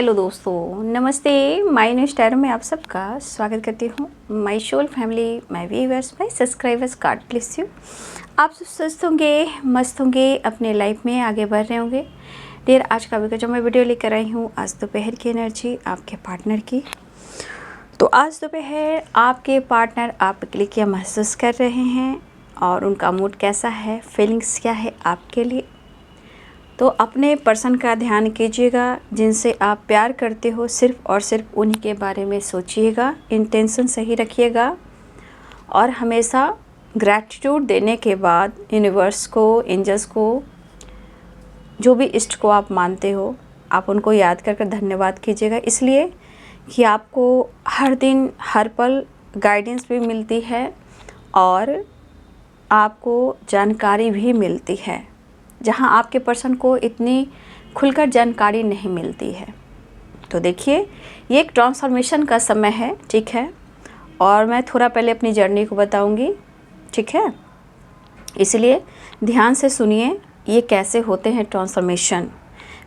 Hello दोस्तों, नमस्ते। My new star में आप सबका स्वागत करती हूँ। My soul family, my viewers, my subscribers, God bless you. आप सब स्वस्थ होंगे, मस्त होंगे, अपने लाइफ में आगे बढ़ रहे होंगे। डियर, आज का जो मैं वीडियो लेकर आई हूँ, आज दोपहर की एनर्जी आपके पार्टनर की। तो आज दोपहर आपके पार्टनर आपके लिए क्या महसूस कर रहे हैं और उनका मूड कैसा है, फीलिंग्स क्या है आपके लिए। तो अपने पर्सन का ध्यान कीजिएगा, जिनसे आप प्यार करते हो, सिर्फ़ और सिर्फ उन्हीं के बारे में सोचिएगा। इंटेंशन सही रखिएगा और हमेशा ग्रैटिट्यूड देने के बाद यूनिवर्स को, एंजल्स को, जो भी इष्ट को आप मानते हो, आप उनको याद कर धन्यवाद कीजिएगा। इसलिए कि आपको हर दिन हर पल गाइडेंस भी मिलती है और आपको जानकारी भी मिलती है, जहां आपके पर्सन को इतनी खुलकर जानकारी नहीं मिलती है। तो देखिए, ये एक ट्रांसफॉर्मेशन का समय है, ठीक है। और मैं थोड़ा पहले अपनी जर्नी को बताऊंगी, ठीक है। इसलिए ध्यान से सुनिए, ये कैसे होते हैं ट्रांसफॉर्मेशन।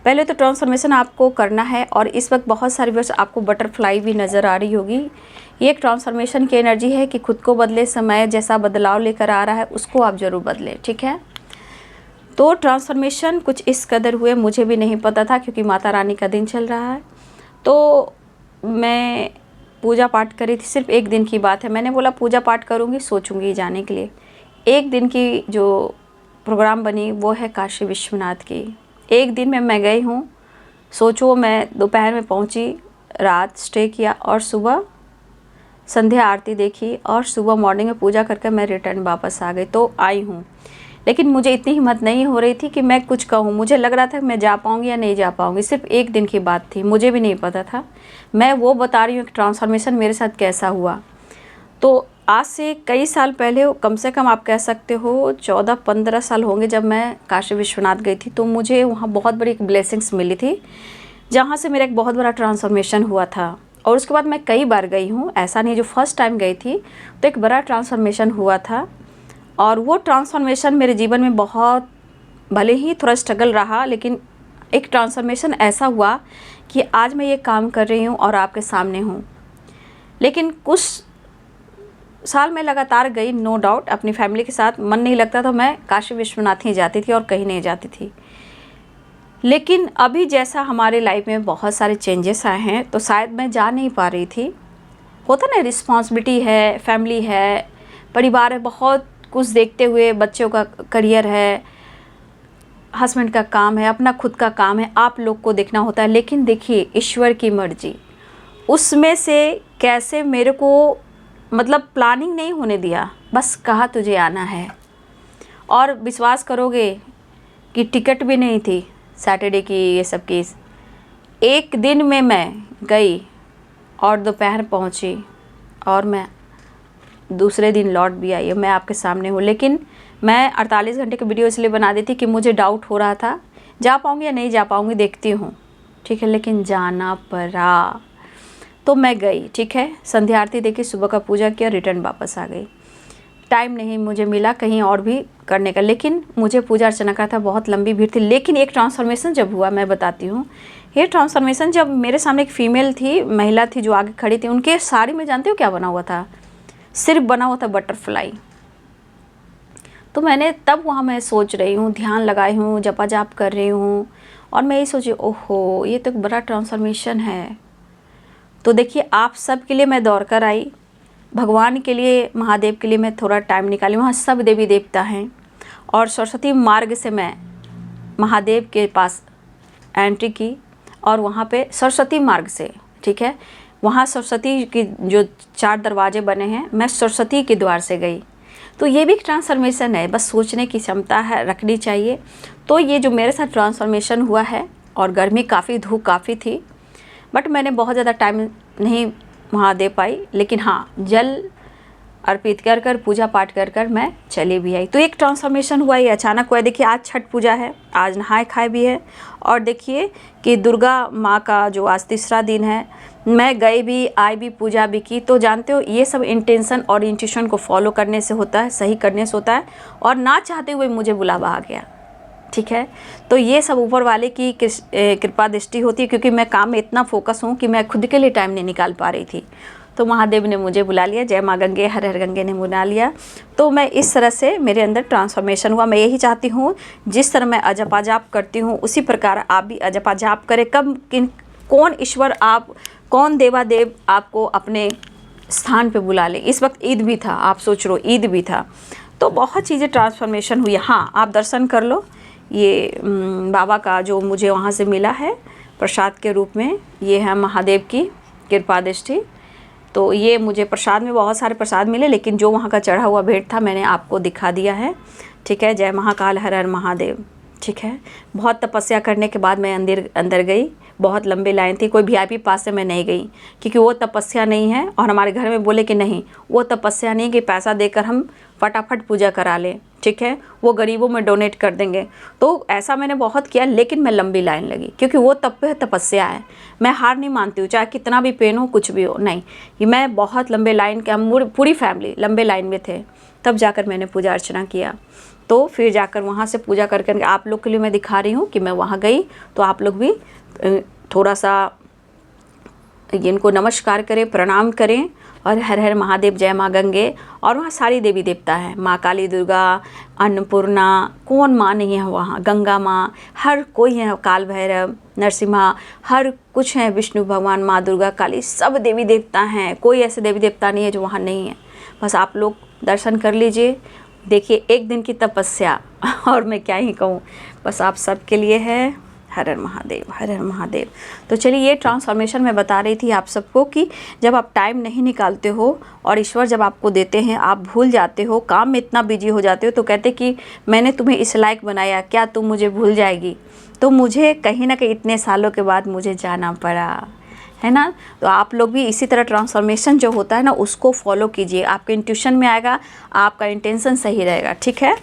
पहले तो ट्रांसफॉर्मेशन आपको करना है और इस वक्त बहुत सारी वर्ष आपको बटरफ्लाई भी नज़र आ रही होगी। ये एक ट्रांसफॉर्मेशन की एनर्जी है कि खुद को बदले, समय जैसा बदलाव लेकर आ रहा है उसको आप ज़रूर बदलें, ठीक है। तो ट्रांसफॉर्मेशन कुछ इस कदर हुए, मुझे भी नहीं पता था, क्योंकि माता रानी का दिन चल रहा है। तो मैं पूजा पाठ करी थी, सिर्फ एक दिन की बात है। मैंने बोला पूजा पाठ करूँगी, सोचूंगी जाने के लिए। एक दिन की जो प्रोग्राम बनी वो है काशी विश्वनाथ की। एक दिन में मैं गई हूँ। सोचो, मैं दोपहर में पहुँची, रात स्टे किया और सुबह संध्या आरती देखी और सुबह मॉर्निंग में पूजा करके मैं रिटर्न वापस आ गई। तो आई हूँ, लेकिन मुझे इतनी हिम्मत नहीं हो रही थी कि मैं कुछ कहूँ। मुझे लग रहा था कि मैं जा पाऊँगी या नहीं जा पाऊँगी। सिर्फ एक दिन की बात थी, मुझे भी नहीं पता था। मैं वो बता रही हूँ कि ट्रांसफॉर्मेशन मेरे साथ कैसा हुआ। तो आज से कई साल पहले, कम से कम आप कह सकते हो 14-15 साल होंगे, जब मैं काशी विश्वनाथ गई थी। तो मुझे वहाँ बहुत बड़ी एक ब्लेसिंग्स मिली थी, जहाँ से मेरा एक बहुत बड़ा ट्रांसफॉर्मेशन हुआ था। और उसके बाद मैं कई बार गई हूँ, ऐसा नहीं जो फर्स्ट टाइम गई थी तो एक बड़ा ट्रांसफॉर्मेशन हुआ था। और वो ट्रांसफॉर्मेशन मेरे जीवन में बहुत, भले ही थोड़ा स्ट्रगल रहा, लेकिन एक ट्रांसफॉर्मेशन ऐसा हुआ कि आज मैं ये काम कर रही हूँ और आपके सामने हूँ। लेकिन कुछ साल मैं लगातार गई, नो डाउट, अपनी फैमिली के साथ। मन नहीं लगता तो मैं काशी विश्वनाथ ही जाती थी और कहीं नहीं जाती थी। लेकिन अभी जैसा हमारे लाइफ में बहुत सारे चेंजेस आए हैं, तो शायद मैं जा नहीं पा रही थी। होता ना, रिस्पॉन्सिबिलिटी है, फैमिली है, परिवार है, बहुत कुछ देखते हुए, बच्चों का करियर है, हस्बैंड का काम है, अपना खुद का काम है, आप लोग को देखना होता है। लेकिन देखिए, ईश्वर की मर्जी, उसमें से कैसे मेरे को, मतलब प्लानिंग नहीं होने दिया, बस कहा तुझे आना है। और विश्वास करोगे कि टिकट भी नहीं थी सैटरडे की, ये सब की। एक दिन में मैं गई और दोपहर पहुंची और मैं दूसरे दिन लौट भी आई। मैं आपके सामने हूँ। लेकिन मैं 48 घंटे की वीडियो इसलिए बना दी थी कि मुझे डाउट हो रहा था, जा पाऊँगी या नहीं जा पाऊँगी, देखती हूँ, ठीक है। लेकिन जाना पड़ा, तो मैं गई, ठीक है। संध्या आरती देखी, सुबह का पूजा किया, रिटर्न वापस आ गई। टाइम नहीं मुझे मिला कहीं और भी करने का, लेकिन मुझे पूजा अर्चना का था, बहुत लंबी भीड़ थी। लेकिन एक ट्रांसफॉर्मेशन जब हुआ, मैं बताती हूँ। ये ट्रांसफॉर्मेशन जब मेरे सामने एक फीमेल थी, महिला थी जो आगे खड़ी थी, उनके साड़ी में जानते हो क्या बना हुआ था? सिर्फ बना हुआ था बटरफ्लाई। तो मैंने तब वहाँ, मैं सोच रही हूँ, ध्यान लगाई हूँ, जपा जाप कर रही हूँ, और मैं ये सोची, ओहो, ये तो एक बड़ा ट्रांसफॉर्मेशन है। तो देखिए, आप सब के लिए मैं दौड़ कर आई, भगवान के लिए, महादेव के लिए मैं थोड़ा टाइम निकाली। वहाँ सब देवी देवता हैं और सरस्वती मार्ग से मैं महादेव के पास एंट्री की और वहाँ पे सरस्वती मार्ग से, ठीक है, वहाँ सरस्वती की जो 4 दरवाजे बने हैं, मैं सरस्वती के द्वार से गई। तो ये भी एक ट्रांसफॉर्मेशन है, बस सोचने की क्षमता है, रखनी चाहिए। तो ये जो मेरे साथ ट्रांसफॉर्मेशन हुआ है, और गर्मी काफ़ी, धूप काफ़ी थी, बट मैंने बहुत ज़्यादा टाइम नहीं वहाँ दे पाई। लेकिन हाँ, जल अर्पित कर कर, पूजा पाठ कर कर मैं चली भी आई। तो एक ट्रांसफॉर्मेशन हुआ, ये अचानक हुआ। देखिए, आज छठ पूजा है, आज नहाए खाए भी है। और देखिए कि दुर्गा माँ का जो आज तीसरा दिन है, मैं गई भी, आई भी, पूजा भी की। तो जानते हो, ये सब इंटेंशन और इंट्यूशन को फॉलो करने से होता है, सही करने से होता है। और ना चाहते हुए मुझे बुलावा आ गया, ठीक है। तो ये सब ऊपर वाले की कृपा दृष्टि होती है, क्योंकि मैं काम में इतना फोकस हूँ कि मैं खुद के लिए टाइम नहीं निकाल पा रही थी। तो महादेव ने मुझे बुला लिया, जय माँ गंगे हर हर गंगे ने बुला लिया। तो मैं इस तरह से मेरे अंदर ट्रांसफॉर्मेशन हुआ। मैं यही चाहती हूँ जिस तरह मैं अजपा जाप करती हूँ उसी प्रकार आप भी अजपा जाप करें। कौन ईश्वर कौन देवादेव आपको अपने स्थान पे बुला ले। इस वक्त ईद भी था, आप सोच लो ईद भी था, तो बहुत चीज़ें ट्रांसफॉर्मेशन हुई। हाँ, आप दर्शन कर लो, ये बाबा का जो मुझे वहाँ से मिला है प्रसाद के रूप में, ये है महादेव की कृपा दृष्टि। तो ये मुझे प्रसाद में बहुत सारे प्रसाद मिले, लेकिन जो वहाँ का चढ़ा हुआ भेंट था मैंने आपको दिखा दिया है। ठीक है, जय महाकाल हर हर महादेव। ठीक है, बहुत तपस्या करने के बाद मैं अंदर गई। बहुत लंबी लाइन थी, कोई वीआईपी पास से मैं नहीं गई, क्योंकि वो तपस्या नहीं है। और हमारे घर में बोले कि नहीं, वो तपस्या नहीं कि पैसा देकर हम फटाफट पूजा करा लें। ठीक है, वो गरीबों में डोनेट कर देंगे। तो ऐसा मैंने बहुत किया, लेकिन मैं लंबी लाइन लगी, क्योंकि वो तपस्या है। मैं हार नहीं मानती हूँ, चाहे कितना भी पेन हो, कुछ भी हो। नहीं, ये मैं बहुत लंबे लाइन के, हम पूरी फैमिली लंबे लाइन में थे, तब जाकर मैंने पूजा अर्चना किया। तो फिर जाकर वहाँ से पूजा करके आप लोग के लिए मैं दिखा रही हूँ कि मैं वहाँ गई। तो आप लोग भी थोड़ा सा इनको नमस्कार करें, प्रणाम करें, और हर हर महादेव, जय माँ गंगे। और वहाँ सारी देवी देवता है, माँ काली, दुर्गा, अन्नपूर्णा, कौन माँ नहीं है वहाँ, गंगा माँ, हर कोई है, काल भैरव, नरसिम्हा, हर कुछ है, विष्णु भगवान, माँ दुर्गा, काली, सब देवी देवता हैं। कोई ऐसे देवी देवता नहीं है जो वहाँ नहीं है। बस आप लोग दर्शन कर लीजिए। देखिए, एक दिन की तपस्या, और मैं क्या ही कहूँ, बस आप सबके लिए है। हर हर महादेव, हर हर महादेव। तो चलिए, ये ट्रांसफॉर्मेशन मैं बता रही थी आप सबको कि जब आप टाइम नहीं निकालते हो और ईश्वर जब आपको देते हैं, आप भूल जाते हो, काम में इतना बिजी हो जाते हो, तो कहते कि मैंने तुम्हें इस लायक बनाया, क्या तुम मुझे भूल जाएगी। तो मुझे कहीं ना कहीं इतने सालों के बाद मुझे जाना पड़ा, है ना। तो आप लोग भी इसी तरह ट्रांसफॉर्मेशन जो होता है ना, उसको फॉलो कीजिए। आपके इंट्यूशन में आएगा, आपका इंटेंशन सही रहेगा। ठीक है,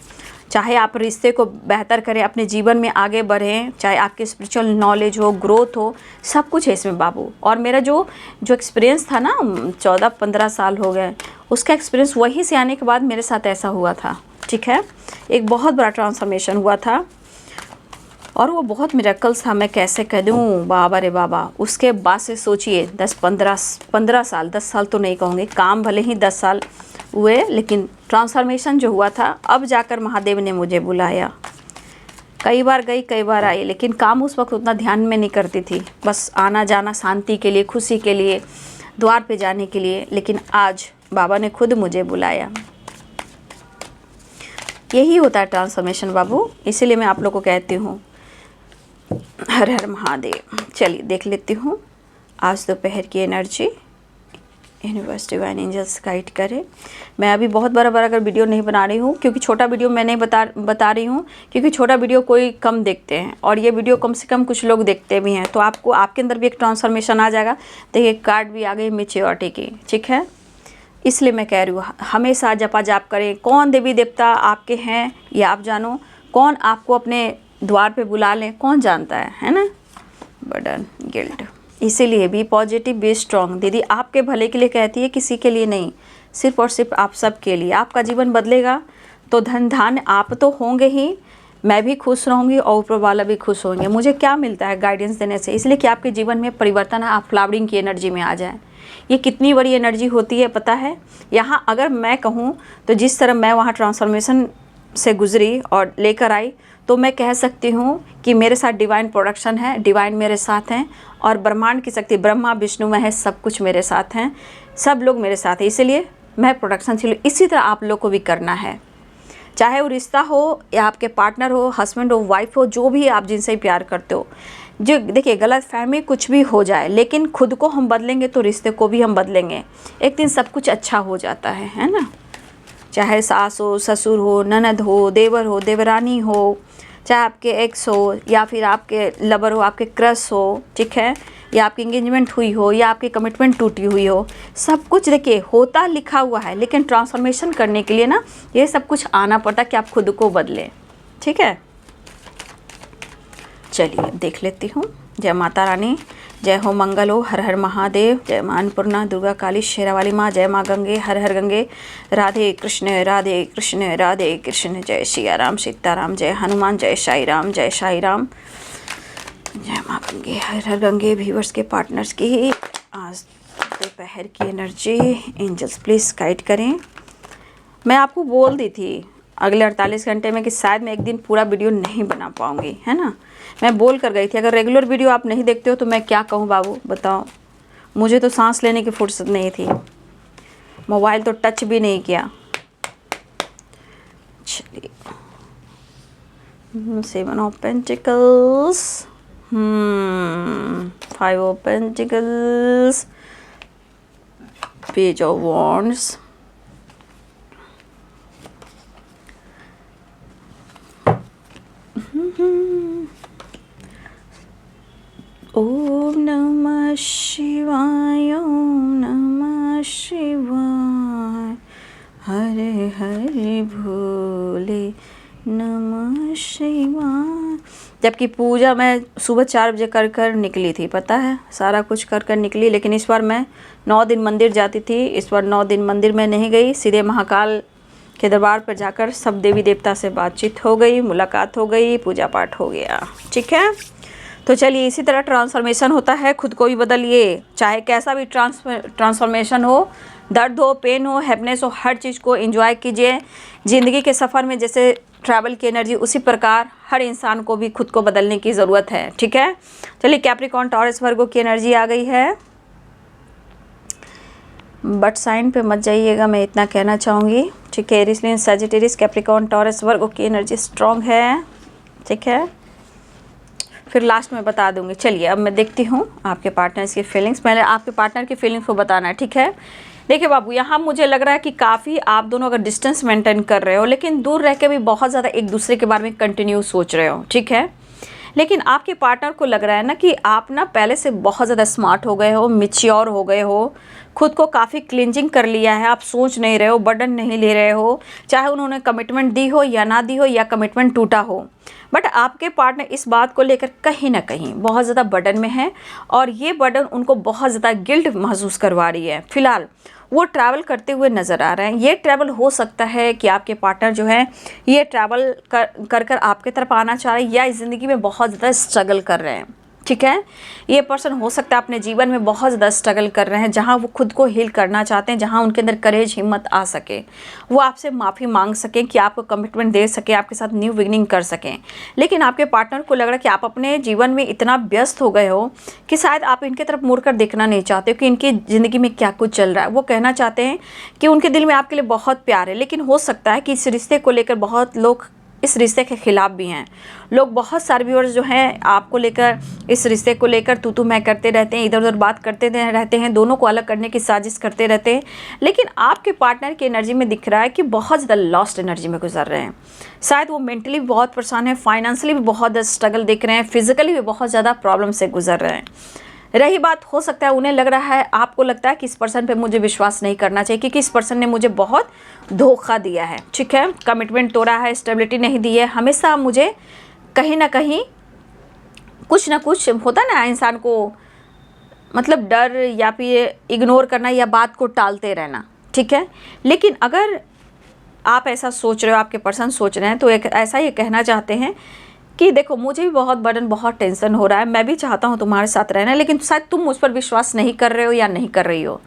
चाहे आप रिश्ते को बेहतर करें, अपने जीवन में आगे बढ़ें, चाहे आपकी स्पिरिचुअल नॉलेज हो, ग्रोथ हो, सब कुछ है इसमें बाबू। और मेरा जो एक्सपीरियंस था ना, 14-15 साल हो गए, उसका एक्सपीरियंस वहीं से आने के बाद मेरे साथ ऐसा हुआ था। ठीक है, एक बहुत बड़ा ट्रांसफॉर्मेशन हुआ था, और वो बहुत मिरेकल्स था, मैं कैसे कह दूँ बाबा रे बाबा। उसके बाद से सोचिए 10-15 साल, 10 साल तो नहीं कहूँगी, काम भले ही 10 साल हुए, लेकिन ट्रांसफॉर्मेशन जो हुआ था, अब जाकर महादेव ने मुझे बुलाया। कई बार गई, कई बार आई, लेकिन काम उस वक्त उतना ध्यान में नहीं करती थी, बस आना जाना शांति के लिए, खुशी के लिए, द्वार पे जाने के लिए। लेकिन आज बाबा ने खुद मुझे बुलाया। यही होता है ट्रांसफॉर्मेशन बाबू, इसीलिए मैं आप लोग को कहती हूँ हर हर महादेव। चलिए देख लेती हूँ आज दोपहर की energy, universe divine angels guide करे। मैं अभी बहुत बड़ा अगर वीडियो नहीं बना रही हूँ, क्योंकि छोटा वीडियो मैं नहीं बता रही हूँ, क्योंकि छोटा वीडियो कोई कम देखते हैं, और ये वीडियो कम से कम कुछ लोग देखते भी हैं। तो आपको, आपके अंदर भी एक ट्रांसफॉर्मेशन आ जाएगा। देखिए, कार्ड भी आ गई मैच्योरिटी की। ठीक है, इसलिए मैं कह रही हूँ, हमेशा जपा जाप करें। कौन देवी देवता आपके हैं ये आप जानो, कौन आपको अपने द्वार पे बुला लें, कौन जानता है ना। Burden, guilt. इसीलिए बी पॉजिटिव, बी स्ट्रॉन्ग। दीदी आपके भले के लिए कहती है, किसी के लिए नहीं, सिर्फ और सिर्फ आप सब के लिए। आपका जीवन बदलेगा तो धन धान आप तो होंगे ही, मैं भी खुश रहूँगी और ऊपर वाला भी खुश होंगे। मुझे क्या मिलता है गाइडेंस देने से, इसलिए कि आपके जीवन में परिवर्तन है, आप फ्लावरिंग की एनर्जी में आ जाएं। ये कितनी बड़ी एनर्जी होती है पता है। यहाँ अगर मैं कहूँ तो जिस तरह मैं वहाँ ट्रांसफॉर्मेशन से गुजरी और लेकर आई, तो मैं कह सकती हूँ कि मेरे साथ डिवाइन प्रोडक्शन है, डिवाइन मेरे साथ हैं, और ब्रह्मांड की शक्ति, ब्रह्मा विष्णु महेश, सब कुछ मेरे साथ हैं, सब लोग मेरे साथ हैं। इसलिए मैं प्रोडक्शन चलूँ। इसी तरह आप लोग को भी करना है, चाहे वो रिश्ता हो या आपके पार्टनर हो, हस्बैंड हो, वाइफ हो, जो भी आप जिनसे प्यार करते हो। जो देखिए, गलत फहमी कुछ भी हो जाए, लेकिन खुद को हम बदलेंगे तो रिश्ते को भी हम बदलेंगे। एक दिन सब कुछ अच्छा हो जाता है ना। चाहे सास हो, ससुर हो, ननद हो, देवर हो, देवरानी हो, चाहे आपके एक्स हो, या फिर आपके लवर हो, आपके क्रश हो, ठीक है, या आपकी एंगेजमेंट हुई हो, या आपकी कमिटमेंट टूटी हुई हो, सब कुछ देखिए होता लिखा हुआ है। लेकिन ट्रांसफॉर्मेशन करने के लिए ना, ये सब कुछ आना पड़ता कि आप खुद को बदलें। ठीक है, चलिए देख लेती हूँ। जय माता रानी। जय हो मंगल हो, हर हर महादेव, जय मां अन्नपूर्णा, दुर्गा काली, शेरावाली माँ, जय माँ गंगे, हर हर गंगे, राधे कृष्ण राधे कृष्ण राधे कृष्ण, जय सिया राम सीताराम, जय हनुमान, जय साई राम, जय साई राम, जय माँ गंगे, हर हर गंगे। व्यूअर्स के पार्टनर्स की आज दोपहर की एनर्जी एंजल्स प्लीज़ गाइड करें। मैं आपको बोल दी थी अगले 48 घंटे में कि शायद मैं एक दिन पूरा वीडियो नहीं बना पाऊँगी, है ना। मैं बोल कर गई थी अगर रेगुलर वीडियो आप नहीं देखते हो तो मैं क्या कहूँ बाबू, बताओ। मुझे तो सांस लेने की फुर्सत नहीं थी, मोबाइल तो टच भी नहीं किया। चलिए, 7 of pentacles, 5 of pentacles, page of wands, ओम नमः शिवाय, ओम नमः शिवाय, हरे हरे भोले नमः शिवाय। जबकि पूजा मैं सुबह 4 बजे कर निकली थी, पता है, सारा कुछ कर निकली। लेकिन इस बार मैं 9 दिन मंदिर जाती थी, इस बार 9 दिन मंदिर में नहीं गई, सीधे महाकाल के दरबार पर जाकर सब देवी देवता से बातचीत हो गई, मुलाकात हो गई, पूजा पाठ हो गया। ठीक है, तो चलिए इसी तरह ट्रांसफॉर्मेशन होता है, खुद को भी बदलिए, चाहे कैसा भी ट्रांसफॉर्मेशन हो, दर्द हो, पेन हो, हैप्पीनेस हो, हर चीज़ को एंजॉय कीजिए। ज़िंदगी के सफ़र में जैसे ट्रैवल की एनर्जी, उसी प्रकार हर इंसान को भी खुद को बदलने की ज़रूरत है। ठीक है, चलिए कैप्रिकॉर्न, टॉरस, वर्गो की एनर्जी आ गई है, बट साइन पे मत जाइएगा, मैं इतना कहना चाहूँगी। ठीक है, एरिस, सजिटेरियस, कैप्रिकॉर्न, टॉरस, वर्गो की एनर्जी स्ट्रॉन्ग है। ठीक है, फिर लास्ट में बता दूंगी। चलिए अब मैं देखती हूँ आपके पार्टनर्स की फीलिंग्स, पहले आपके पार्टनर की फीलिंग्स को बताना है। ठीक है, देखिए बाबू, यहाँ मुझे लग रहा है कि काफ़ी आप दोनों अगर डिस्टेंस मेंटेन कर रहे हो, लेकिन दूर रह के भी बहुत ज़्यादा एक दूसरे के बारे में कंटिन्यू सोच रहे हो। ठीक है, लेकिन आपके पार्टनर को लग रहा है ना कि आप ना पहले से बहुत ज़्यादा स्मार्ट हो गए हो, मैच्योर हो गए हो, खुद को काफ़ी क्लिंजिंग कर लिया है, आप सोच नहीं रहे हो, बर्डन नहीं ले रहे हो, चाहे उन्होंने कमिटमेंट दी हो या ना दी हो, या कमिटमेंट टूटा हो। बट आपके पार्टनर इस बात को लेकर कहीं ना कहीं बहुत ज़्यादा बर्डन में है, और ये बर्डन उनको बहुत ज़्यादा गिल्ट महसूस करवा रही है। फिलहाल वो ट्रैवल करते हुए नज़र आ रहे हैं। ये ट्रैवल हो सकता है कि आपके पार्टनर जो है ये ट्रैवल कर आपके तरफ आना चाह रहे हैं, या इस ज़िंदगी में बहुत ज़्यादा स्ट्रगल कर रहे हैं। ठीक है, ये पर्सन हो सकता है अपने जीवन में बहुत ज़्यादा स्ट्रगल कर रहे हैं, जहाँ वो खुद को हील करना चाहते हैं, जहाँ उनके अंदर करेज, हिम्मत आ सके, वो आपसे माफ़ी मांग सकें, कि आपको कमिटमेंट दे सकें, आपके साथ न्यू बिगिनिंग कर सकें। लेकिन आपके पार्टनर को लग रहा है कि आप अपने जीवन में इतना व्यस्त हो गए हो कि शायद आप इनके तरफ मुड़कर देखना नहीं चाहते हो कि इनकी ज़िंदगी में क्या कुछ चल रहा है। वो कहना चाहते हैं कि उनके दिल में आपके लिए बहुत प्यार है, लेकिन हो सकता है कि इस रिश्ते को लेकर बहुत लोग इस रिश्ते के खिलाफ भी हैं। लोग, बहुत सारे व्यूअर्स जो हैं आपको लेकर, इस रिश्ते को लेकर तू मैं करते रहते हैं, इधर उधर बात करते रहते हैं, दोनों को अलग करने की साजिश करते रहते हैं। लेकिन आपके पार्टनर की एनर्जी में दिख रहा है कि बहुत ज़्यादा लॉस्ट एनर्जी में गुजर रहे हैं। शायद वो मेंटली भी बहुत परेशान है, फाइनेंशियली भी बहुत स्ट्रगल दिख रहे हैं, फिजिकली भी बहुत ज़्यादा प्रॉब्लम से गुजर रहे हैं। रही बात, हो सकता है उन्हें लग रहा है, आपको लगता है कि इस पर्सन पे मुझे विश्वास नहीं करना चाहिए, क्योंकि इस पर्सन ने मुझे बहुत धोखा दिया है। ठीक है, कमिटमेंट तोड़ा है, स्टेबिलिटी नहीं दी है, हमेशा मुझे कहीं ना कहीं कुछ ना कुछ होता ना इंसान को, मतलब डर या फिर इग्नोर करना या बात को टालते रहना। ठीक है, लेकिन अगर आप ऐसा सोच रहे हो, आपके पर्सन सोच रहे हैं, तो एक ऐसा ही कहना चाहते हैं कि देखो, मुझे भी बहुत बर्डन, बहुत टेंशन हो रहा है, मैं भी चाहता हूँ तुम्हारे साथ रहना, लेकिन शायद तुम मुझ पर विश्वास नहीं कर रहे हो या नहीं कर रही हो।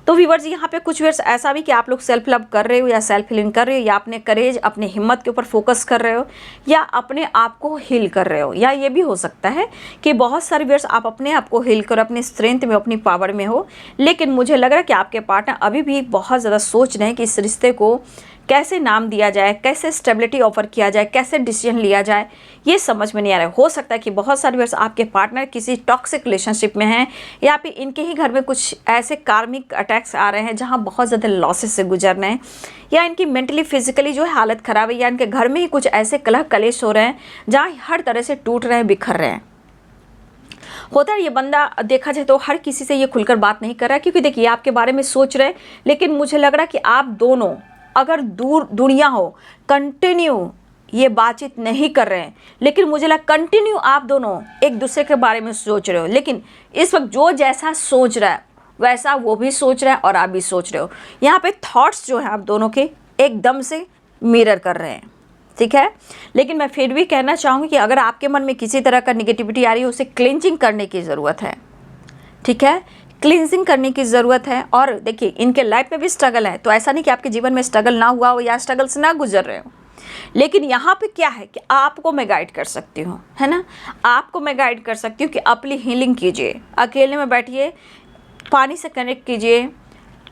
तो व्यूअर्स, यहाँ पे कुछ व्यूअर्स ऐसा भी कि आप लोग सेल्फ लव कर रहे हो या सेल्फ हीलिंग कर रहे हो, या अपने करेज, अपने हिम्मत के ऊपर फोकस कर रहे हो, या अपने आप को हील कर रहे हो। या ये भी हो सकता है कि बहुत सारे व्यूअर्स आप अपने आप को हील करो, अपनी स्ट्रेंथ में, अपनी पावर में हो। लेकिन मुझे लग रहा है कि आपके पार्टनर अभी भी बहुत ज़्यादा सोच रहे हैं कि इस रिश्ते को कैसे नाम दिया जाए, कैसे स्टेबिलिटी ऑफर किया जाए, कैसे डिसीजन लिया जाए, ये समझ में नहीं आ रहा है। हो सकता है कि बहुत सारे व्यूअर्स आपके पार्टनर किसी टॉक्सिक रिलेशनशिप में हैं, या फिर इनके ही घर में कुछ ऐसे कार्मिक अटैक्स आ रहे हैं जहां बहुत ज़्यादा लॉसेस से गुजर रहे हैं, या इनकी मेंटली फिजिकली जो है हालत ख़राब है, या इनके घर में ही कुछ ऐसे कलह कलेश हो रहे हैं जहाँ हर तरह से टूट रहे हैं, बिखर रहे हैं। होता है ये बंदा, देखा जाए तो हर किसी से ये खुलकर बात नहीं कर रहा है, क्योंकि देखिए आपके बारे में सोच रहे हैं, लेकिन मुझे लग रहा है कि आप दोनों अगर दूर दुनिया हो, कंटिन्यू ये बातचीत नहीं कर रहे हैं, लेकिन मुझे लगा कंटिन्यू आप दोनों एक दूसरे के बारे में सोच रहे हो। लेकिन इस वक्त जो जैसा सोच रहा है वैसा वो भी सोच रहा है और आप भी सोच रहे हो। यहाँ पे थॉट्स जो है आप दोनों के एकदम से मिरर कर रहे हैं, ठीक है। लेकिन मैं फिर भी कहना चाहूँगी कि अगर आपके मन में किसी तरह का निगेटिविटी आ रही है, उसे क्लिंजिंग करने की ज़रूरत है, ठीक है। क्लिंजिंग करने की ज़रूरत है। और देखिए इनके लाइफ में भी स्ट्रगल है, तो ऐसा नहीं कि आपके जीवन में स्ट्रगल ना हुआ हो या स्ट्रगल से ना गुजर रहे हो। लेकिन यहाँ पे क्या है कि आपको मैं गाइड कर सकती हूँ, है ना। आपको मैं गाइड कर सकती हूँ कि अपनी हीलिंग कीजिए, अकेले में बैठिए, पानी से कनेक्ट कीजिए,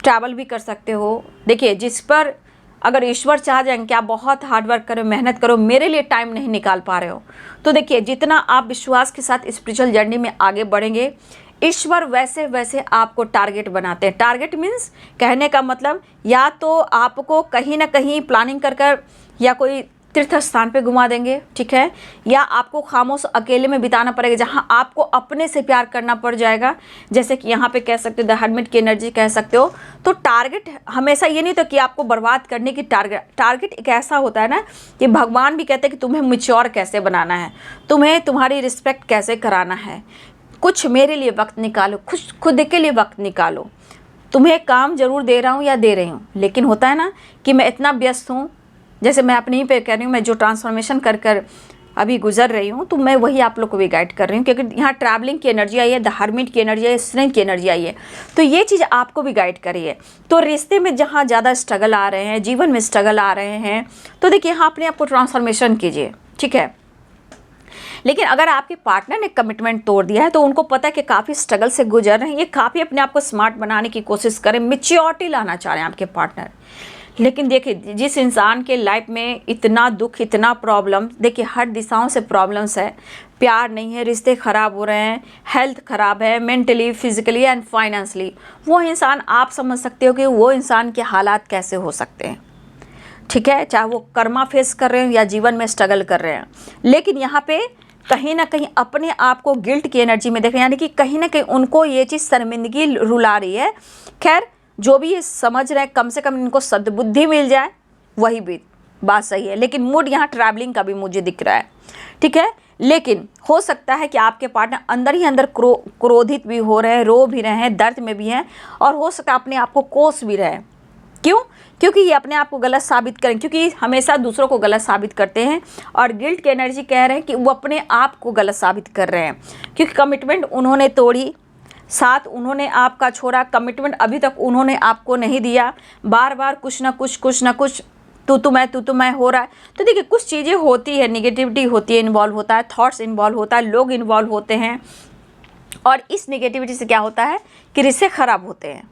ट्रैवल भी कर सकते हो। देखिए जिस पर अगर ईश्वर चाह जाएंगे कि आप बहुत हार्ड वर्क करो, मेहनत करो, मेरे लिए टाइम नहीं निकाल पा रहे हो, तो देखिए जितना आप विश्वास के साथ स्पिरिचुअल जर्नी में आगे बढ़ेंगे, ईश्वर वैसे वैसे आपको टारगेट बनाते हैं। टारगेट मीन्स कहने का मतलब या तो आपको कहीं ना कहीं प्लानिंग कर कर या कोई तीर्थ स्थान पे घुमा देंगे, ठीक है, या आपको खामोश अकेले में बिताना पड़ेगा जहाँ आपको अपने से प्यार करना पड़ जाएगा। जैसे कि यहाँ पे कह सकते हो द हर्मिट की एनर्जी कह सकते हो। तो टारगेट हमेशा ये नहीं तो कि आपको बर्बाद करने की टारगेट एक ऐसा होता है ना कि भगवान भी कहते हैं कि तुम्हें मैच्योर कैसे बनाना है, तुम्हें तुम्हारी रिस्पेक्ट कैसे कराना है, कुछ मेरे लिए वक्त निकालो, खुद के लिए वक्त निकालो। तुम्हें काम ज़रूर दे रहा हूँ या दे रही हूँ, लेकिन होता है ना कि मैं इतना व्यस्त हूँ, जैसे मैं अपने ही पे कह रही हूँ, मैं जो ट्रांसफॉर्मेशन कर कर अभी गुजर रही हूँ, तो मैं वही आप लोग को भी गाइड कर रही हूँ, क्योंकि यहाँ ट्रैवलिंग की एनर्जी आई है, द हर्मिट की एनर्जी आई है, स्ट्रेंथ की एनर्जी आई है, तो ये चीज़ आपको भी गाइड करी है। तो रिश्ते में जहाँ ज़्यादा स्ट्रगल आ रहे हैं, जीवन में स्ट्रगल आ रहे हैं, तो देखिए यहाँ अपने आपको ट्रांसफॉर्मेशन कीजिए, ठीक है। लेकिन अगर आपके पार्टनर ने कमिटमेंट तोड़ दिया है, तो उनको पता है कि काफ़ी स्ट्रगल से गुजर रहे हैं, ये काफ़ी अपने आप को स्मार्ट बनाने की कोशिश करें, मैच्योरिटी लाना चाह रहे हैं आपके पार्टनर। लेकिन देखिए जिस इंसान के लाइफ में इतना दुख, इतना प्रॉब्लम, देखिए हर दिशाओं से प्रॉब्लम्स है, प्यार नहीं है, रिश्ते ख़राब हो रहे हैं, हेल्थ ख़राब है, मेंटली, फिजिकली एंड फाइनेंशली, वो इंसान आप समझ सकते हो कि वो इंसान के हालात कैसे हो सकते हैं, ठीक है, चाहे वो कर्मा फेस कर रहे हैं या जीवन में स्ट्रगल कर रहे हैं। लेकिन यहाँ पे कहीं ना कहीं अपने आप को गिल्ट की एनर्जी में देख रहे हैं, यानी कि कहीं ना कहीं उनको ये चीज़ शर्मिंदगी रुला रही है। खैर जो भी ये समझ रहे हैं, कम से कम इनको सद्बुद्धि मिल जाए, वही भी बात सही है। लेकिन मूड यहाँ ट्रैवलिंग का भी मुझे दिख रहा है, ठीक है। लेकिन हो सकता है कि आपके पार्टनर अंदर ही अंदर क्रोधित भी हो रहे हैं, रो भी रहे हैं, दर्द में भी हैं, और हो सकता है अपने आप को कोस भी रहे। क्यों? क्योंकि ये अपने आप को गलत साबित करें, क्योंकि हमेशा दूसरों को गलत साबित करते हैं। और गिल्ट की एनर्जी कह रहे हैं कि वो अपने आप को गलत साबित कर रहे हैं, क्योंकि कमिटमेंट उन्होंने तोड़ी, साथ उन्होंने आपका छोड़ा, कमिटमेंट अभी तक उन्होंने आपको नहीं दिया, बार बार कुछ ना कुछ तू मैं हो रहा है। तो देखिए कुछ चीज़ें होती है, निगेटिविटी होती है, इन्वॉल्व होता है, थॉट्स इन्वॉल्व होता है, लोग इन्वॉल्व होते हैं, और इस निगेटिविटी से क्या होता है कि रिश्ते खराब होते हैं।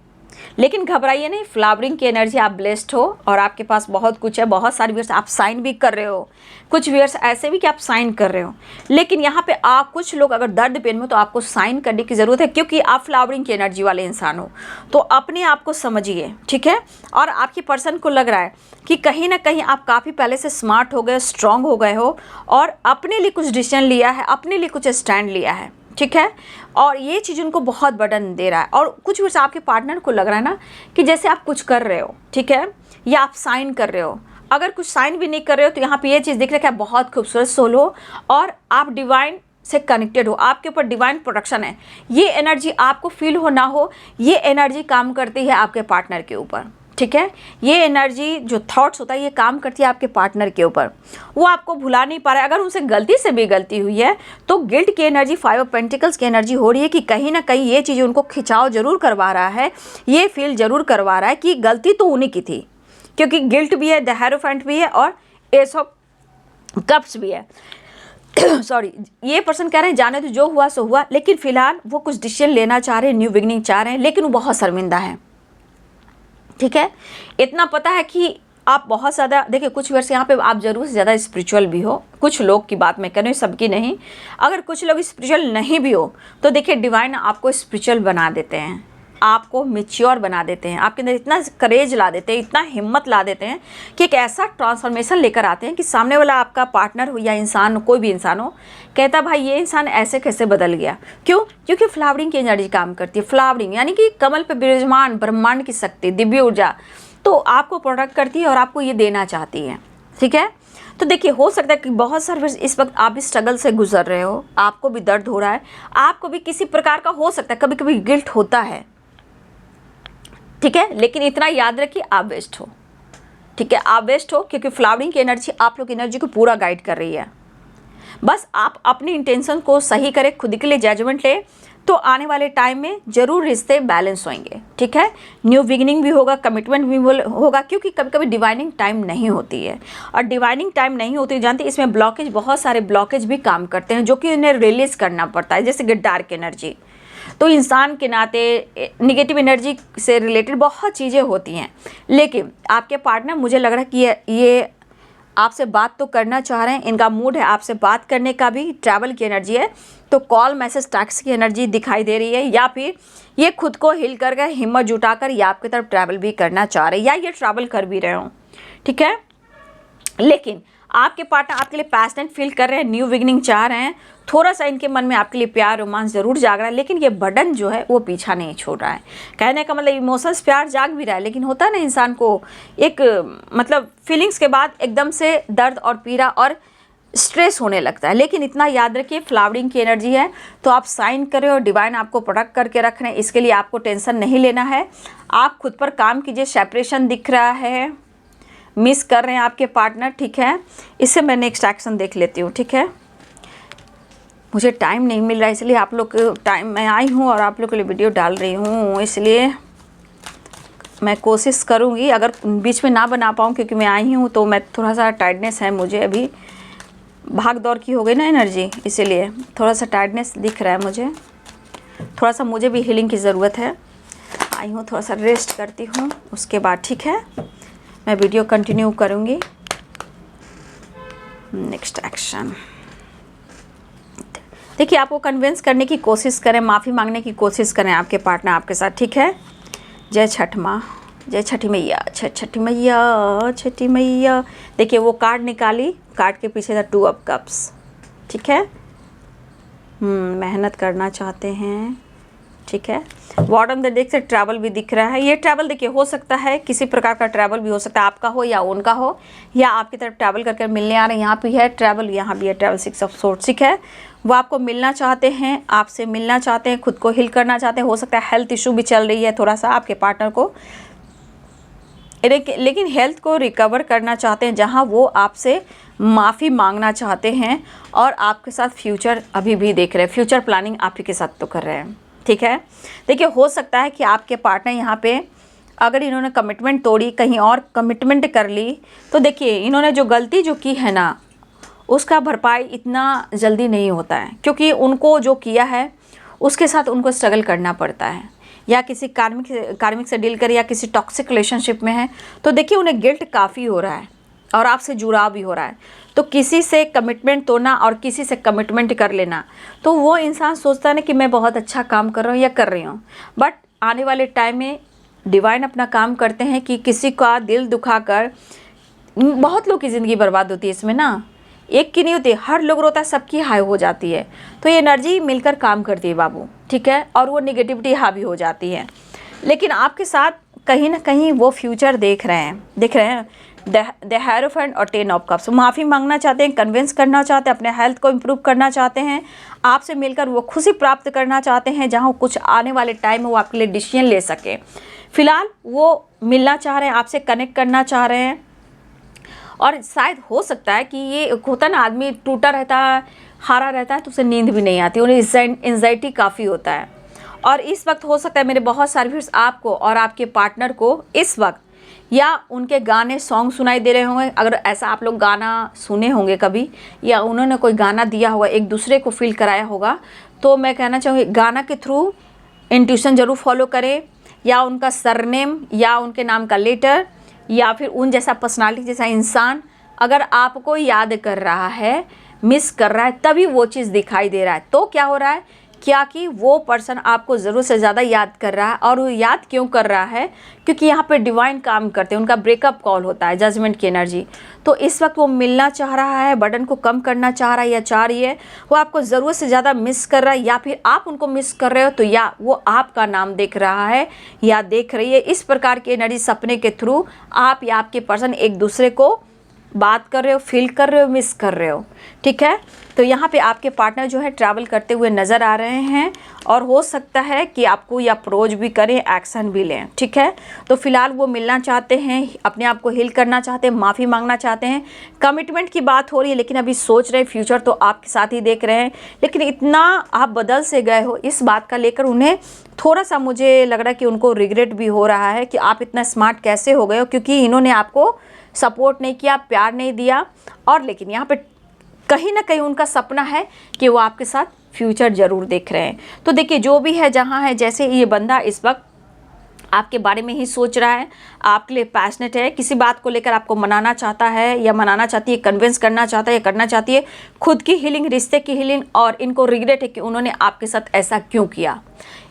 लेकिन घबराइए नहीं, फ्लावरिंग की एनर्जी, आप ब्लेस्ड हो और आपके पास बहुत कुछ है, बहुत सारे व्यूअर्स आप साइन भी कर रहे हो, कुछ व्यूअर्स ऐसे भी कि आप साइन कर रहे हो। लेकिन यहाँ पे आप कुछ लोग अगर दर्द पेन में, तो आपको साइन करने की ज़रूरत है, क्योंकि आप फ्लावरिंग की एनर्जी वाले इंसान हो। तो अपने आप को समझिए, ठीक है। और आपकी पर्सन को लग रहा है कि कहीं ना कहीं आप काफ़ी पहले से स्मार्ट हो गए, स्ट्रांग हो गए हो, और अपने लिए कुछ डिसीजन लिया है, अपने लिए कुछ स्टैंड लिया है, ठीक है। और ये चीज़ उनको बहुत बर्डन दे रहा है। और कुछ वर्ष आपके पार्टनर को लग रहा है ना कि जैसे आप कुछ कर रहे हो, ठीक है, या आप साइन कर रहे हो। अगर कुछ साइन भी नहीं कर रहे हो, तो यहाँ पे ये चीज़ दिख रहा है कि आप बहुत खूबसूरत सोल हो और आप डिवाइन से कनेक्टेड हो, आपके ऊपर डिवाइन प्रोटेक्शन है। ये एनर्जी आपको फील हो ना हो, ये एनर्जी काम करती है आपके पार्टनर के ऊपर, ठीक है। ये एनर्जी जो थॉट्स होता है, ये काम करती है आपके पार्टनर के ऊपर, वो आपको भुला नहीं पा रहा है। अगर उनसे गलती से भी गलती हुई है, तो गिल्ट की एनर्जी, 5 ऑफ पेंटिकल्स की एनर्जी हो रही है कि कहीं ना कहीं ये चीज़ उनको खिंचाव जरूर करवा रहा है, ये फील जरूर करवा रहा है कि गलती तो उन्हीं की थी, क्योंकि गिल्ट भी है, द हेरोफेंट भी है, और एस ऑफ कप्स भी है। सॉरी, ये पर्सन कह रहे हैं जाने तो जो हुआ सो हुआ, लेकिन फिलहाल वो कुछ डिसीजन लेना चाह रहे हैं, न्यू बिगनिंग चाह रहे हैं, लेकिन वो बहुत शर्मिंदा है, ठीक है। इतना पता है कि आप बहुत ज़्यादा, देखिए कुछ वर्ष यहाँ पे आप ज़रूर से ज़्यादा स्पिरिचुअल भी हो, कुछ लोग की बात मैं कह रही हूँ, सबकी नहीं। अगर कुछ लोग स्पिरिचुअल नहीं भी हो, तो देखिए डिवाइन आपको स्पिरिचुअल बना देते हैं, आपको मैच्योर बना देते हैं, आपके अंदर इतना करेज ला देते हैं, इतना हिम्मत ला देते हैं कि एक ऐसा ट्रांसफॉर्मेशन लेकर आते हैं कि सामने वाला आपका पार्टनर हो या इंसान, कोई भी इंसान हो, कहता भाई ये इंसान ऐसे कैसे बदल गया। क्यों? क्योंकि फ्लावरिंग की एनर्जी काम करती है। फ्लावरिंग यानी कि कमल पे विराजमान ब्रह्मांड की शक्ति, दिव्य ऊर्जा, तो आपको प्रोटेक्ट करती है और आपको ये देना चाहती है, ठीक है। तो देखिए हो सकता है कि बहुत सारे इस वक्त आप भी स्ट्रगल से गुजर रहे हो, आपको भी दर्द हो रहा है, आपको भी किसी प्रकार का हो सकता है, कभी कभी गिल्ट होता है, ठीक है, लेकिन इतना याद रखिए आप बेस्ट हो, ठीक है, आप बेस्ट हो, क्योंकि फ्लावरिंग की एनर्जी आप लोग की एनर्जी को पूरा गाइड कर रही है। बस आप अपनी इंटेंशन को सही करें, खुद के लिए जजमेंट ले, तो आने वाले टाइम में जरूर रिश्ते बैलेंस होंगे, ठीक है। न्यू बिगिनिंग भी होगा, कमिटमेंट भी होगा, क्योंकि कभी कभी डिवाइनिंग टाइम नहीं होती है, और डिवाइनिंग टाइम नहीं होती जानते, इसमें ब्लॉकेज, बहुत सारे ब्लॉकेज भी काम करते हैं, जो कि उन्हें रिलीज करना पड़ता है, जैसे कि डार्क एनर्जी। तो इंसान के नाते निगेटिव एनर्जी से रिलेटेड बहुत चीज़ें होती हैं, लेकिन आपके पार्टनर मुझे लग रहा है कि ये आपसे बात तो करना चाह रहे हैं, इनका मूड है आपसे बात करने का भी, ट्रैवल की एनर्जी है, तो कॉल मैसेज टैक्स की एनर्जी दिखाई दे रही है, या फिर ये खुद को हिल कर गए, हिम्मत जुटाकर ये आपकी तरफ ट्रैवल भी करना चाह रहे हैं, या ये ट्रैवल कर भी रहे हो, ठीक है। लेकिन आपके पार्टनर आपके लिए पैशनेट फील कर रहे हैं, न्यू बिगिनिंग चाह रहे हैं, थोड़ा सा इनके मन में आपके लिए प्यार रोमांस जरूर जाग रहा है, लेकिन ये बर्डन जो है वो पीछा नहीं छोड़ रहा है। कहने का मतलब इमोशंस प्यार जाग भी रहा है, लेकिन होता है ना इंसान को एक मतलब फीलिंग्स के बाद एकदम से दर्द और पीड़ा और स्ट्रेस होने लगता है। लेकिन इतना याद रखिए फ्लावरिंग की एनर्जी है, तो आप साइन करें और डिवाइन आपको प्रोटेक्ट करके रख रहे हैं, इसके लिए आपको टेंशन नहीं लेना है। आप खुद पर काम कीजिए, सेपरेशन दिख रहा है, मिस कर रहे हैं आपके पार्टनर, ठीक है। इससे मैं नेक्स्ट एक्शन देख लेती हूँ, ठीक है। मुझे टाइम नहीं मिल रहा है, इसलिए आप लोग टाइम मैं आई हूँ और आप लोग के लिए वीडियो डाल रही हूँ, इसलिए मैं कोशिश करूँगी, अगर बीच में ना बना पाऊँ क्योंकि मैं आई हूँ, तो मैं थोड़ा सा टायर्डनेस है मुझे, अभी भाग दौड़ की हो गई ना एनर्जी, इसीलिए थोड़ा सा टायर्डनेस दिख रहा है मुझे, थोड़ा सा मुझे भी हीलिंग की ज़रूरत है। आई हूँ, थोड़ा सा रेस्ट करती हूँ, उसके बाद ठीक है मैं वीडियो कंटिन्यू करूँगी। नेक्स्ट एक्शन देखिए, आपको कन्विंस करने की कोशिश करें, माफ़ी मांगने की कोशिश करें आपके पार्टनर आपके साथ, ठीक है। जय छठ माँ, जय छठी मैया, छठी मैया, छठी मैया। देखिए वो कार्ड निकाली, कार्ड के पीछे था 2 ऑफ कप्स, ठीक है। मेहनत करना चाहते हैं, ठीक है। बॉटम द डेक से ट्रैवल भी दिख रहा है, ये ट्रैवल देखिए हो सकता है किसी प्रकार का ट्रैवल भी हो सकता है, आपका हो या उनका हो, या आपकी तरफ ट्रैवल करके मिलने आ रहे हैं। यहाँ भी है ट्रैवल, यहाँ भी है ट्रैवल, 6 ऑफ सोर्ड्स, ठीक है। वो आपको मिलना चाहते हैं, आपसे मिलना चाहते हैं, खुद को हील करना चाहते हैं। हो सकता है हेल्थ इशू भी चल रही है थोड़ा सा आपके पार्टनर को, लेकिन हेल्थ को रिकवर करना चाहते हैं, जहाँ वो आपसे माफ़ी मांगना चाहते हैं, और आपके साथ फ्यूचर अभी भी देख रहे हैं, फ्यूचर प्लानिंग आप ही के साथ तो कर रहे हैं, ठीक है। देखिए हो सकता है कि आपके पार्टनर यहाँ पे अगर इन्होंने कमिटमेंट तोड़ी, कहीं और कमिटमेंट कर ली, तो देखिए इन्होंने जो गलती जो की है ना, उसका भरपाई इतना जल्दी नहीं होता है, क्योंकि उनको जो किया है उसके साथ उनको स्ट्रगल करना पड़ता है, या किसी कार्मिक से डील कर, या किसी टॉक्सिक रिलेशनशिप में है, तो देखिए उन्हें गिल्ट काफ़ी हो रहा है और आपसे जुड़ाव भी हो रहा है। तो किसी से कमिटमेंट तोड़ना और किसी से कमिटमेंट कर लेना, तो वो इंसान सोचता है ना कि मैं बहुत अच्छा काम कर रहा हूँ या कर रही हूँ, बट आने वाले टाइम में डिवाइन अपना काम करते हैं कि किसी का दिल दुखाकर बहुत लोग की ज़िंदगी बर्बाद होती है इसमें ना, एक की नहीं होती, हर लोग रोता है, सबकी हाई हो जाती है। तो ये एनर्जी मिलकर काम करती है बाबू, ठीक है, और वो निगेटिविटी हावी हो जाती है। लेकिन आपके साथ कहीं ना कहीं वो फ्यूचर देख रहे हैं द हेरोफेंट और 10 ऑफ कप्स। माफ़ी मांगना चाहते हैं, कन्विंस करना चाहते हैं, अपने हेल्थ को इम्प्रूव करना चाहते हैं, आपसे मिलकर वो खुशी प्राप्त करना चाहते हैं, जहाँ कुछ आने वाले टाइम में वो आपके लिए डिसीजन ले सके। फिलहाल वो मिलना चाह रहे हैं, आपसे कनेक्ट करना चाह रहे हैं, और शायद हो सकता है कि ये होता ना, आदमी टूटा रहता है, हारा रहता है, तो उसे नींद भी नहीं आती, उन्हें एंजाइटी काफ़ी होता है। और इस वक्त हो सकता है मेरे बहुत सारे व्यूअर्स आपको और आपके पार्टनर को इस वक्त या उनके गाने सॉन्ग सुनाई दे रहे होंगे। अगर ऐसा आप लोग गाना सुने होंगे कभी, या उन्होंने कोई गाना दिया होगा, एक दूसरे को फील कराया होगा, तो मैं कहना चाहूँगी गाना के थ्रू इंट्यूशन ज़रूर फॉलो करें, या उनका सरनेम या उनके नाम का लेटर, या फिर उन जैसा पर्सनालिटी जैसा इंसान अगर आपको याद कर रहा है, मिस कर रहा है, तभी वो चीज़ दिखाई दे रहा है। तो क्या हो रहा है, क्या कि वो पर्सन आपको ज़रूरत से ज़्यादा याद कर रहा है। और वो याद क्यों कर रहा है, क्योंकि यहाँ पे डिवाइन काम करते हैं, उनका ब्रेकअप कॉल होता है, जजमेंट की एनर्जी। तो इस वक्त वो मिलना चाह रहा है, बर्डन को कम करना चाह रहा है या चाह रही है, वो आपको ज़रूरत से ज़्यादा मिस कर रहा है, या फिर आप उनको मिस कर रहे हो, तो या वो आपका नाम देख रहा है या देख रही है। इस प्रकार की एनर्जी सपने के थ्रू आप या आपके पर्सन एक दूसरे को बात कर रहे हो, फील कर रहे हो, मिस कर रहे हो। ठीक है, तो यहाँ पे आपके पार्टनर जो है ट्रैवल करते हुए नज़र आ रहे हैं और हो सकता है कि आपको ये अप्रोच भी करें, एक्शन भी लें। ठीक है, तो फिलहाल वो मिलना चाहते हैं, अपने आप को हील करना चाहते हैं, माफ़ी मांगना चाहते हैं, कमिटमेंट की बात हो रही है, लेकिन अभी सोच रहे हैं, फ्यूचर तो आपके साथ ही देख रहे हैं। लेकिन इतना आप बदल से गए हो, इस बात का लेकर उन्हें थोड़ा सा मुझे लग रहा है कि उनको रिग्रेट भी हो रहा है कि आप इतना स्मार्ट कैसे हो गए हो, क्योंकि इन्होंने आपको सपोर्ट नहीं किया, प्यार नहीं दिया। और लेकिन यहाँ पे कहीं ना कहीं उनका सपना है कि वो आपके साथ फ्यूचर ज़रूर देख रहे हैं। तो देखिए, जो भी है जहाँ है, जैसे ये बंदा इस वक्त आपके बारे में ही सोच रहा है, आपके लिए पैशनेट है, किसी बात को लेकर आपको मनाना चाहता है या मनाना चाहती है, कन्विंस करना चाहता है या करना चाहती है खुद की हीलिंग, रिश्ते की हीलिंग। और इनको रिग्रेट है कि उन्होंने आपके साथ ऐसा क्यों किया,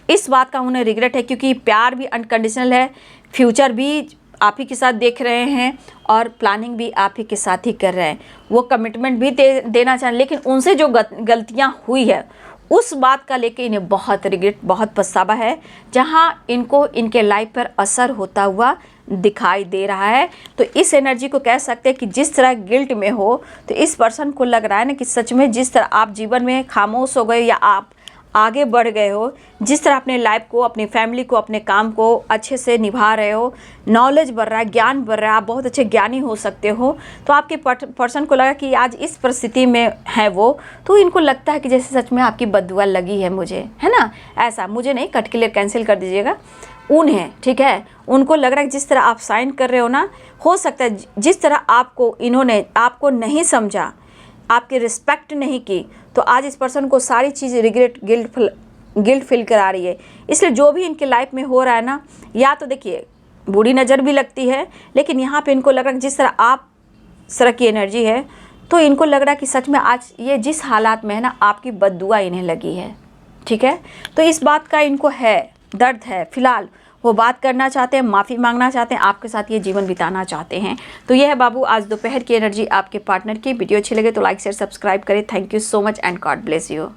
इस बात का उन्हें रिग्रेट है, क्योंकि प्यार भी अनकंडीशनल है, फ्यूचर भी आप ही के साथ देख रहे हैं और प्लानिंग भी आप ही के साथ ही कर रहे हैं। वो कमिटमेंट भी देना चाहें, लेकिन उनसे जो गलतियां हुई है उस बात का लेके इन्हें बहुत रिग्रेट, बहुत पछतावा है, जहां इनको इनके लाइफ पर असर होता हुआ दिखाई दे रहा है। तो इस एनर्जी को कह सकते हैं कि जिस तरह गिल्ट में हो, तो इस पर्सन को लग रहा है ना कि सच में जिस तरह आप जीवन में खामोश हो गए या आप आगे बढ़ गए हो, जिस तरह अपने लाइफ को, अपनी फैमिली को, अपने काम को अच्छे से निभा रहे हो, नॉलेज बढ़ रहा है, ज्ञान बढ़ रहा है, आप बहुत अच्छे ज्ञानी हो सकते हो। तो आपके पर्सन को लगा कि आज इस परिस्थिति में है वो, तो इनको लगता है कि जैसे सच में आपकी बद्दुआ लगी है मुझे, है ना। ऐसा मुझे नहीं, कट क्लियर कैंसिल कर दीजिएगा, उन्हें, ठीक है, उनको लग रहा है कि जिस तरह आप साइन कर रहे हो ना, हो सकता है जिस तरह आपको इन्होंने आपको नहीं समझा, आपकी रिस्पेक्ट नहीं की, तो आज इस पर्सन को सारी चीज़ रिग्रेट, गिल्ट फील करा रही है। इसलिए जो भी इनके लाइफ में हो रहा है ना, या तो देखिए बुरी नज़र भी लगती है, लेकिन यहाँ पे इनको लग रहा है जिस तरह आप तरह की एनर्जी है, तो इनको लग रहा है कि सच में आज ये जिस हालात में है ना, आपकी बद्दुआ इन्हें लगी है। ठीक है, तो इस बात का इनको है, दर्द है। फिलहाल वो बात करना चाहते हैं, माफ़ी मांगना चाहते हैं, आपके साथ ये जीवन बिताना चाहते हैं। तो यह है बाबू आज दोपहर की एनर्जी आपके पार्टनर की। वीडियो अच्छी लगे तो लाइक शेयर सब्सक्राइब करें। Thank you so much and God bless you.